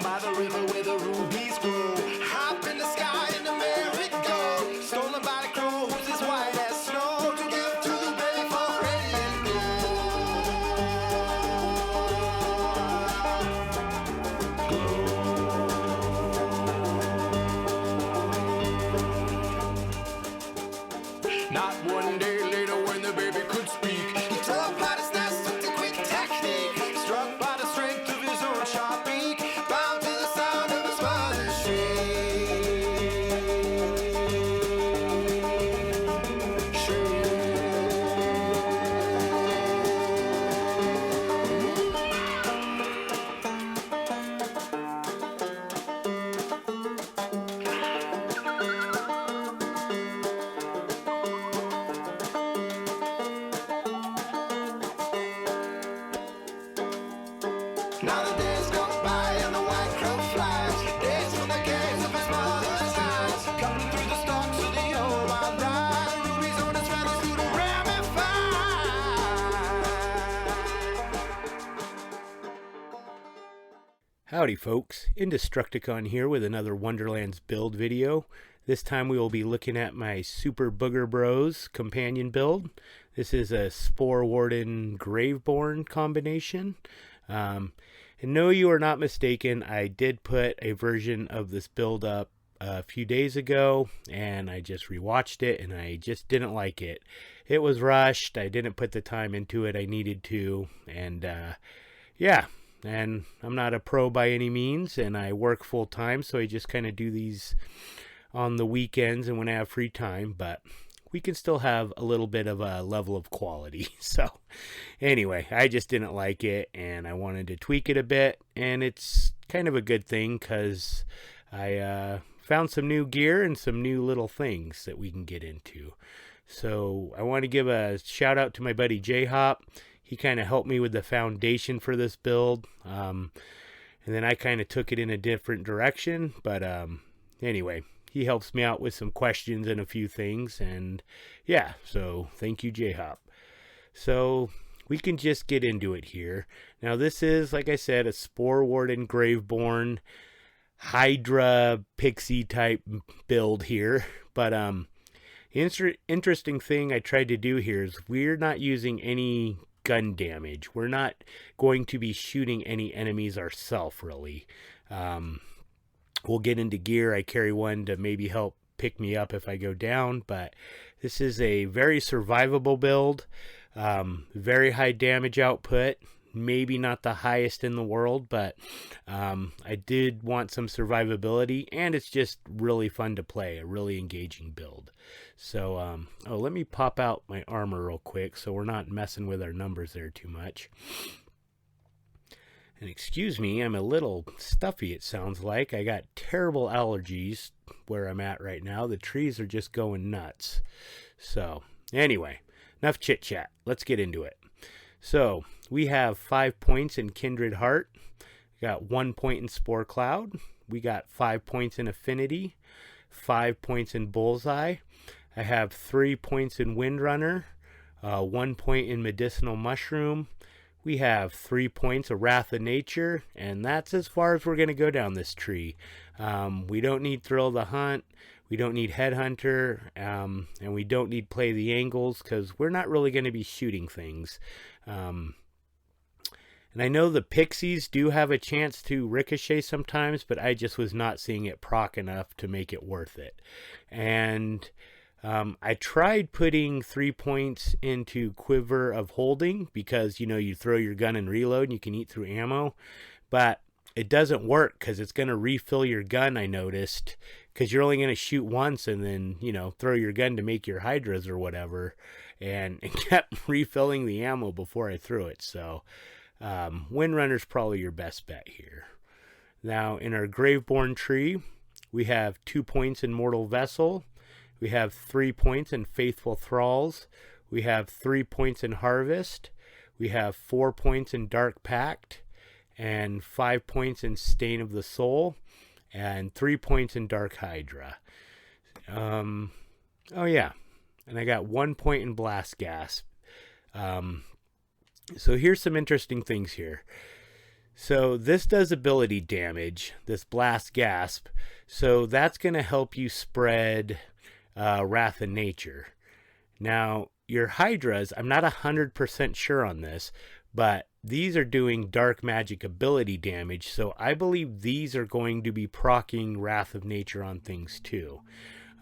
down by the river where the rubies grow. Hop in the sky and the merry-go, stolen by the crow who's as white as snow, to give to the baby for radiant glow. Not one day later when the baby could speak, he tore apart his nest with a quick technique. Struck by the strength of his own sharp beak, bound to the sound of his mother's Now the days go by and the white crow flies, days from the gaze of his mother's eyes, cutting through the stalks of the old wild rye, rubies on his feathers through the ramify. Howdy folks, Indestructicon here with another Wonderlands build video. This time we will be looking at my Super Booger Bros companion build. This is a Spore, Warden, Graveborn combination. And no, you are not mistaken, I did put a version of this build up a few days ago, and I just rewatched it, and I just didn't like it. It was rushed, I didn't put the time into it I needed to, and yeah. And I'm not a pro by any means, and I work full time, so I just kind of do these on the weekends and when I have free time, but we can still have a little bit of a level of quality. So anyway, I just didn't like it, and I wanted to tweak it a bit, and it's kind of a good thing because I found some new gear and some new little things that we can get into. So I want to give a shout out to my buddy J-Hop. He kind of helped me with the foundation for this build, and then I kind of took it in a different direction, but anyway, he helps me out with some questions and a few things, and yeah, so thank you, J-Hop. So we can just get into it here. Now this is, like I said, a Spore, Warden, Graveborn, Hydra, Pixie type build here, but interesting thing I tried to do here is we're not using any gun damage. We're not going to be shooting any enemies ourselves, really. We'll get into gear. I carry one to maybe help pick me up if I go down, but this is a very survivable build. Very high damage output. Maybe not the highest in the world, but I did want some survivability, and it's just really fun to play, a really engaging build. So, let me pop out my armor real quick so we're not messing with our numbers there too much. And excuse me, I'm a little stuffy, it sounds like. I got terrible allergies where I'm at right now. The trees are just going nuts. So, anyway, enough chit-chat. Let's get into it. So, we have 5 points in Kindred Heart. We got 1 point in Spore Cloud. We got 5 points in Affinity. 5 points in Bullseye. I have 3 points in Windrunner. 1 point in Medicinal Mushroom. We have 3 points of Wrath of Nature, and that's as far as we're going to go down this tree. We don't need Thrill of the Hunt, we don't need Headhunter, and we don't need Play the Angles, because we're not really going to be shooting things. And I know the Pixies do have a chance to ricochet sometimes, but I just was not seeing it proc enough to make it worth it. And I tried putting 3 points into Quiver of Holding because, you know, you throw your gun and reload and you can eat through ammo, but it doesn't work because it's going to refill your gun, I noticed, because you're only going to shoot once and then, you know, throw your gun to make your hydras or whatever, and it kept refilling the ammo before I threw it. So Windrunner's probably your best bet here. Now in our Graveborn tree, we have 2 points in Mortal Vessel. We have 3 points in Faithful Thralls. We have 3 points in Harvest. We have 4 points in Dark Pact. And 5 points in Stain of the Soul. And 3 points in Dark Hydra. Oh yeah. And I got 1 point in Blast Gas. So here's some interesting things here. So this does ability damage, this Blast Gasp. So that's going to help you spread Wrath of Nature. Now, your Hydras, I'm not 100% sure on this, but these are doing dark magic ability damage, so I believe these are going to be proccing Wrath of Nature on things too.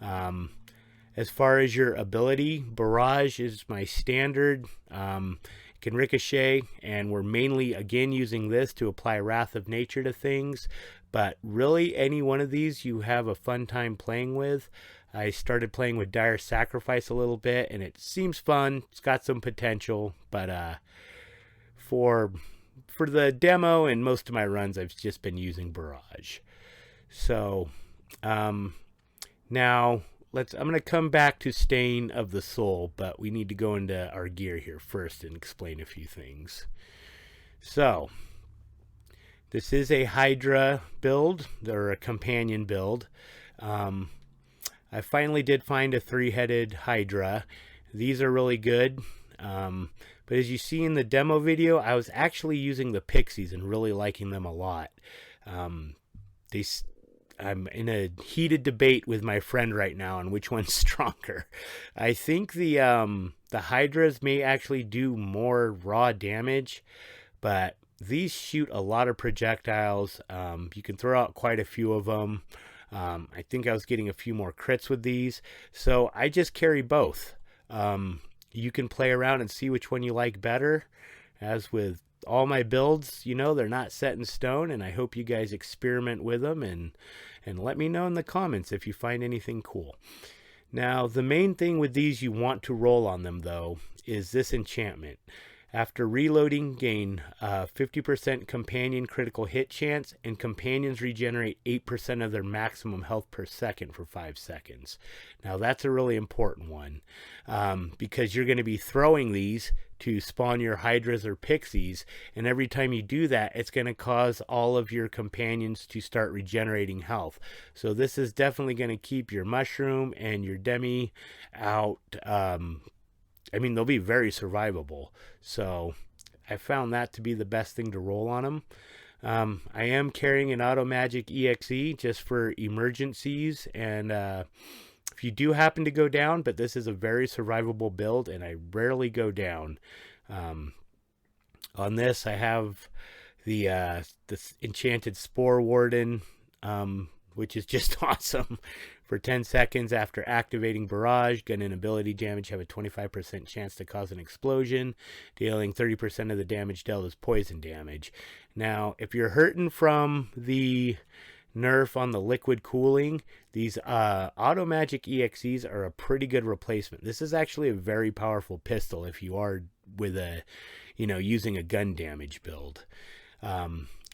As far as your ability, Barrage is my standard. Can ricochet, and we're mainly again using this to apply Wrath of Nature to things, but really any one of these you have a fun time playing with. I started playing with Dire Sacrifice a little bit, and it seems fun. It's got some potential, but for the demo and most of my runs, I've just been using Barrage. So now I'm going to come back to Stain of the Soul, but we need to go into our gear here first and explain a few things. So this is a Hydra build, or a companion build. I finally did find a 3-headed Hydra. These are really good. But as you see in the demo video, I was actually using the Pixies and really liking them a lot. I'm in a heated debate with my friend right now on which one's stronger. I think the Hydras may actually do more raw damage, but these shoot a lot of projectiles. You can throw out quite a few of them. I think I was getting a few more crits with these, so I just carry both. You can play around and see which one you like better. As with all my builds, you know, they're not set in stone, and I hope you guys experiment with them and let me know in the comments if you find anything cool. Now, the main thing with these you want to roll on them, though, is this enchantment. After reloading, gain 50% companion critical hit chance, and companions regenerate 8% of their maximum health per second for 5 seconds. Now, that's a really important one, because you're going to be throwing these to spawn your Hydras or Pixies, and every time you do that, it's going to cause all of your companions to start regenerating health. So this is definitely going to keep your Mushroom and your Demi out. I mean, they'll be very survivable. So I found that to be the best thing to roll on them. I am carrying an Auto Magic EXE just for emergencies, and if you do happen to go down, but this is a very survivable build, and I rarely go down. On this, I have the this enchanted Spore Warden, which is just awesome. For 10 seconds after activating Barrage, gun and ability damage have a 25% chance to cause an explosion, dealing 30% of the damage dealt as poison damage. Now, if you're hurting from the nerf on the liquid cooling, these Auto Magic EXEs are a pretty good replacement. This is actually a very powerful pistol if you are with a, using a gun damage build.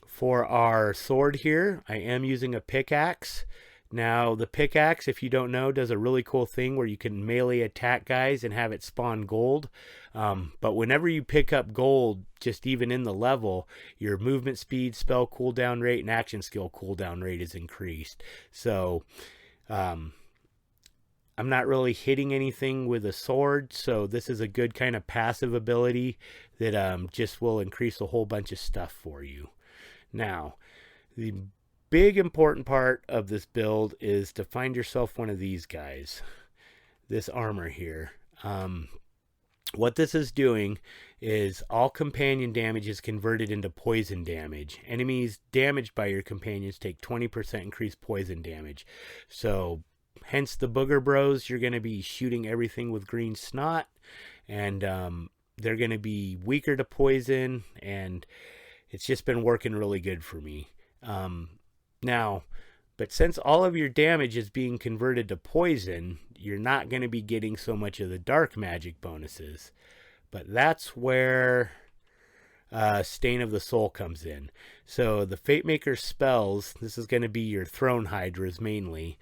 For our sword here, I am using a pickaxe. Now, the pickaxe, if you don't know, does a really cool thing where you can melee attack guys and have it spawn gold. But whenever you pick up gold, just even in the level, your movement speed, spell cooldown rate, and action skill cooldown rate is increased. So, I'm not really hitting anything with a sword, so this is a good kind of passive ability that just will increase a whole bunch of stuff for you. Now, the big important part of this build is to find yourself one of these guys, this armor here. What this is doing is all companion damage is converted into poison damage. Enemies damaged by your companions take 20% increased poison damage. So hence the Booger Bros, you're going to be shooting everything with green snot, and they're going to be weaker to poison, and it's just been working really good for me. Now, but since all of your damage is being converted to poison, you're not going to be getting so much of the dark magic bonuses. But that's where Stain of the Soul comes in. So the Fate Maker spells, this is going to be your Throne Hydras mainly,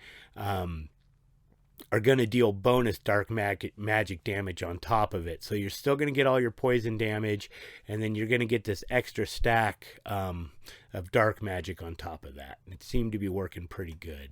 are going to deal bonus dark magic damage on top of it. So you're still going to get all your poison damage, and then you're going to get this extra stack of dark magic on top of that. It seemed to be working pretty good.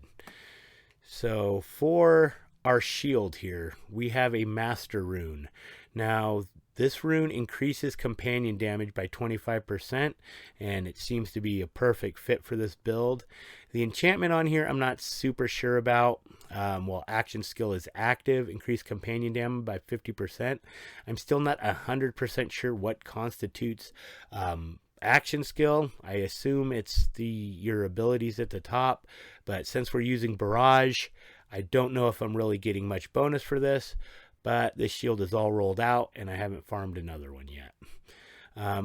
So for our shield here, we have a Master Rune. Now, This rune increases companion damage by 25%, and it seems to be a perfect fit for this build. The enchantment on here I'm not super sure about. Well, action skill is active, increase companion damage by 50%. I'm still not 100% sure what constitutes action skill. I assume it's your abilities at the top, but since we're using barrage, I don't know if I'm really getting much bonus for this. But this shield is all rolled out, and I haven't farmed another one yet.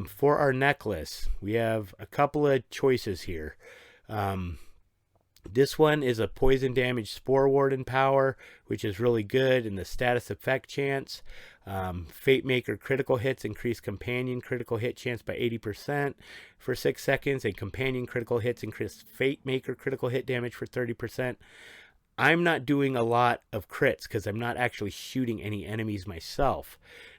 For our necklace, we have a couple of choices here. This one is a poison damage Spore Warden power, which is really good in the status effect chance. Fate Maker critical hits increase companion critical hit chance by 80% for 6 seconds, and companion critical hits increase Fate Maker critical hit damage for 30%. I'm not doing a lot of crits because I'm not actually shooting any enemies myself.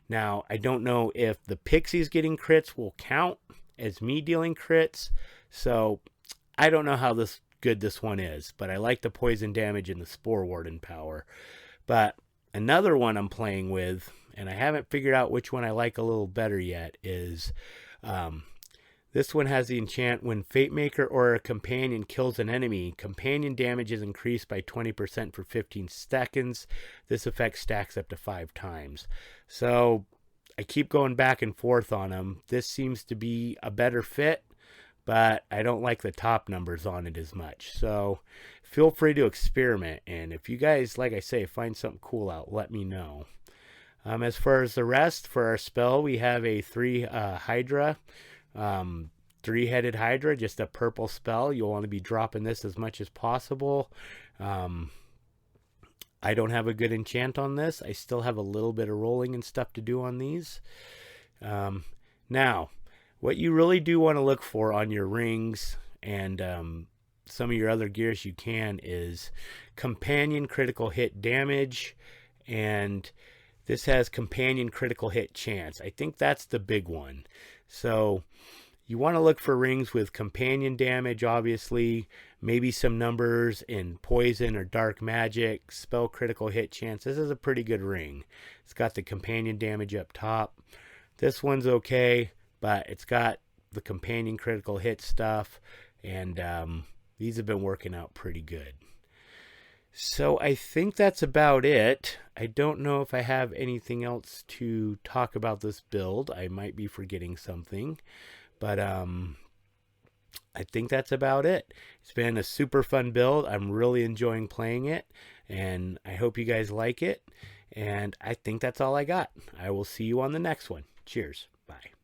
Now, I don't know if the pixies getting crits will count as me dealing crits, so I don't know how good this one is, but I like the poison damage and the Spore Warden power. But another one I'm playing with, and I haven't figured out which one I like a little better yet, is this one has the enchant: when Fate Maker or a companion kills an enemy, companion damage is increased by 20% for 15 seconds. This effect stacks up to 5 times. So I keep going back and forth on them. This seems to be a better fit, but I don't like the top numbers on it as much. So feel free to experiment. And if you guys, like I say, find something cool out, let me know. As far as the rest, for our spell, we have a 3 Hydra. 3-headed Hydra, just a purple spell. You'll want to be dropping this as much as possible. I don't have a good enchant on this. I still have a little bit of rolling and stuff to do on these. Now, what you really do want to look for on your rings and some of your other gears you can is companion critical hit damage, and this has companion critical hit chance. I think that's the big one. So you want to look for rings with companion damage, obviously, maybe some numbers in poison or dark magic, spell critical hit chance. This is a pretty good ring. It's got the companion damage up top. This one's okay, but it's got the companion critical hit stuff, and these have been working out pretty good. So I think that's about it. I don't know if I have anything else to talk about this build. I might be forgetting something, but I think that's about it. It's been a super fun build. I'm really enjoying playing it, and I hope you guys like it. And I think that's all I got. I will see you on the next one. Cheers. Bye.